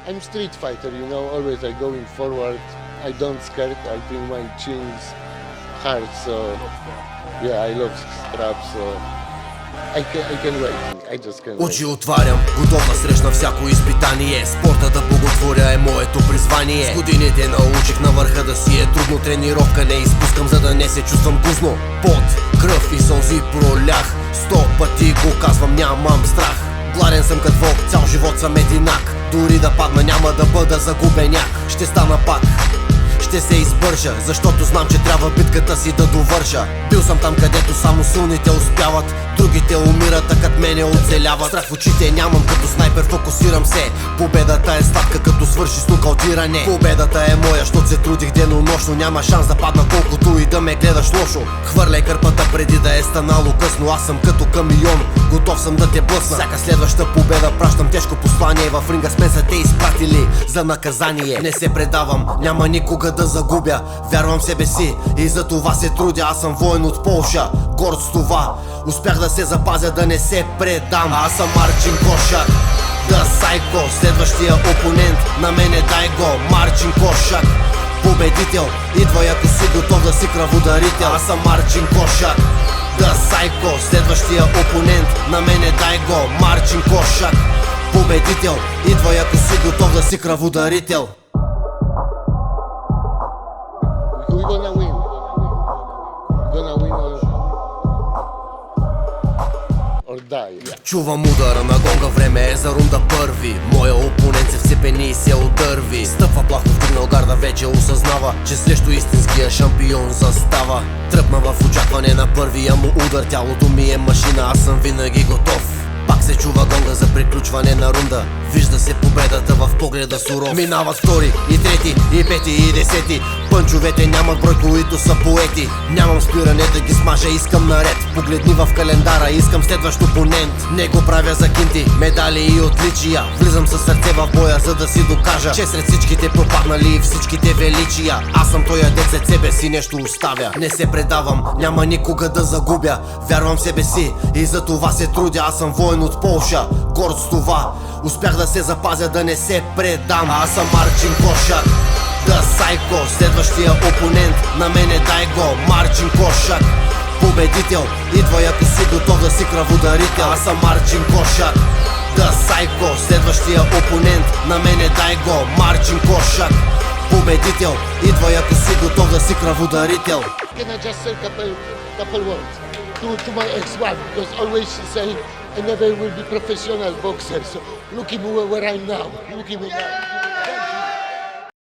I'm street fighter, you know, always I going forward. I don't scared, I think my chin's hard, so yeah, I love scrap, so I can wait, I just can't Очи wait. отварям, готов да срещна всяко изпитание. Спорта да боготворя е моето призвание. С годините научих на върха да си е трудно. Тренировка не изпускам, за да не се чувствам гузно. Пот, кръв и сълзи пролях. 100 пъти го казвам, нямам страх. Гладен съм като вълк, цял живот съм единак. Дори да падна няма да бъда загубеняк. Ще стана пак, ще се избържа, защото знам, че трябва битката си да довърша. Бил съм там, където само силните успяват, другите умират, а кът мене оцеляват. Страх в очите нямам, като снайпер фокусирам се. Победата е сладка, като свърши с нокаутиране. Победата е моя, защото се трудих денонощно. Няма шанс да падна колкото и да ме гледаш лошо. Хвърляй кърпата преди да е станало късно. Аз съм като камион, готов съм да те блъсна. Всяка следваща победа пращам тежко послание. В ринга с мен са те изпратили за наказание. Не се предавам, няма никога да загубя. Вярвам в себе си и за това се трудя. Аз съм воин от Полша, горд с това. Успях да се запазя, да не се предам. Аз съм Марчин Кошак, да сайко. Следващия опонент на мене дай го. Марчин Кошак, победител. Идва, ако си готов да си кръводарител. Аз съм Марчин Кошак, да сайко. Следващия опонент на мене дай го. Марчин Кошак, победител. Идва, ако си готов да си кръводарител. We're gonna win. We're gonna win or die. Чувам удара на гонга, време е за рунда първи. Моя опонент се всепени и се отдърви. Стъпва плахо, вдигнал гарда, вече осъзнава, че срещу истинския шампион застава. Тръпна в очакване на първия му удар. Тялото ми е машина, аз съм винаги готов. Пак се чува гонга за приключване на рунда. Вижда се победата в погледа суров. Минават втори и трети и пети и десети. Пънчовете нямат брой, които са поети. Нямам спиране да ги смажа, искам наред. Погледни в календара, искам следващ опонент. Не го правя за кинти, медали и отличия. Влизам със сърце в боя, за да си докажа, че сред всичките пропаднали и всичките величия, аз съм тоя дет, след себе си нещо оставя. Не се предавам, няма никога да загубя. Вярвам в себе си и за това се трудя. Аз съм воин от Полша, горд с това. Успях да се запазя, да не се предам. Аз съм Марчин Кошак, да сайко. Следващия опонент на мене дай го. Марчин Кошак, победител. Идва, ако си готов да си кръводарител. Аз съм Марчин Кошак, да сайко. Следващия опонент на мене дай го. Марчин Кошак, победител. Идва, ако си готов да си кръводарител. Can I just say couple words to my ex-wife, because always she say I never will be professional boxer. So look at me where I'm now. Look at me now.